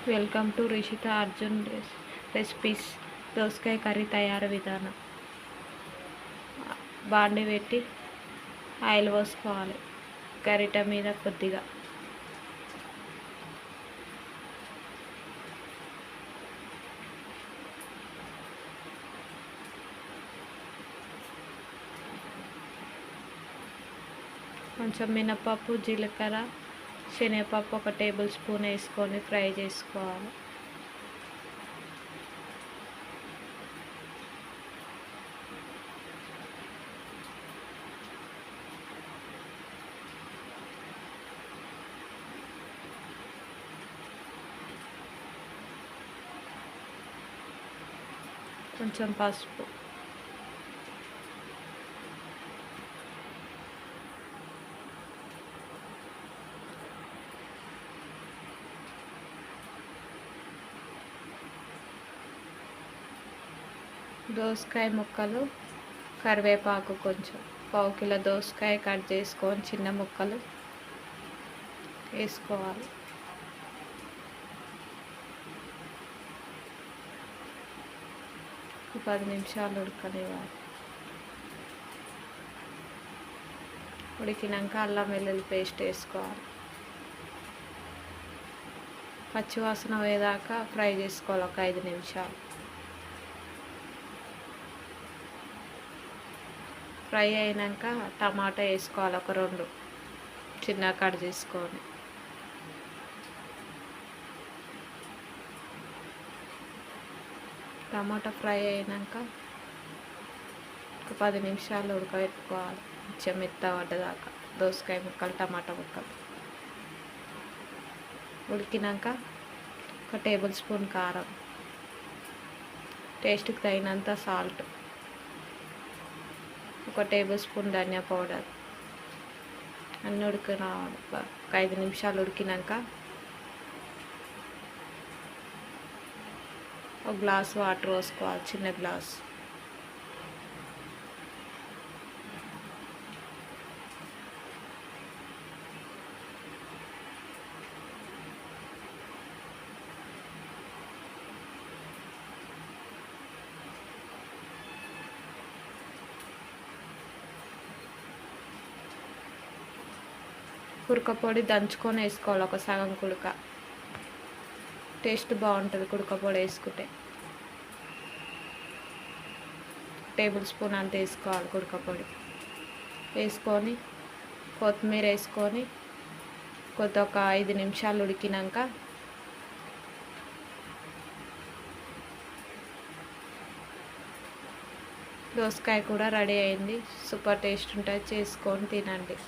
Welcome to Rishitha Arjun recipes. దోసకాయ curry తయారు విధానం. బాండి పెట్టి ఆయిల్ పోసుకోవాలి. గరిట మీద కొద్దిగా కొంచెం మినపప్పు, జీలకర్ర, శనగపప్పు 1 టేబుల్ స్పూన్ వేసుకొని ఫ్రై చేసుకోవాలి. కొంచెం పసుపు, దోసకాయ ముక్కలు, కరివేపాకు, కొంచెం 1/4 కిలో దోసకాయ కట్ చేసుకొని చిన్న ముక్కలు వేసుకోవాలి. ఒక 10 నిమిషాలు ఉడకనివ్వాలి. ఉడికినాక అల్లం వెల్లుల్లి పేస్ట్ వేసుకోవాలి. పచ్చివాసన పోయేదాకా ఫ్రై చేసుకోవాలి. ఒక 5 నిమిషాలు ఫ్రై అయినాక టమాటా వేసుకోవాలి. ఒక 2 చిన్నగా కట్ చేసుకొని టమాటా ఫ్రై అయినాక ఒక 10 నిమిషాలు ఉడకబెట్టుకోవాలి. కొంచెం మెత్తబడ్డదాకా దోసకాయ ముక్కలు, టమాటా ముక్కలు. ఉడికినాక 1 టేబుల్ స్పూన్ కారం, టేస్ట్కి తగినంత సాల్ట్, 1 టేబుల్ స్పూన్ ధనియా పౌడర్ అన్నీ ఉడికిన ఒక 5 నిమిషాలు ఉడికినాక 1 గ్లాస్ వాటర్ పోసుకోవాలి. చిన్న గ్లాస్. కుడక పొడి దంచుకొని వేసుకోవాలి. ఒక సగం కుడక. టేస్ట్ బాగుంటుంది కుడక పొడి వేసుకుంటే. టేబుల్ స్పూన్ అంత వేసుకోవాలి కుడక పొడి. వేసుకొని కొత్తిమీర వేసుకొని ఒక 5 నిమిషాలు ఉడికినాక దోసకాయ కూడా రెడీ అయింది. సూపర్ టేస్ట్ ఉంటుంది. చేసుకొని తినండి.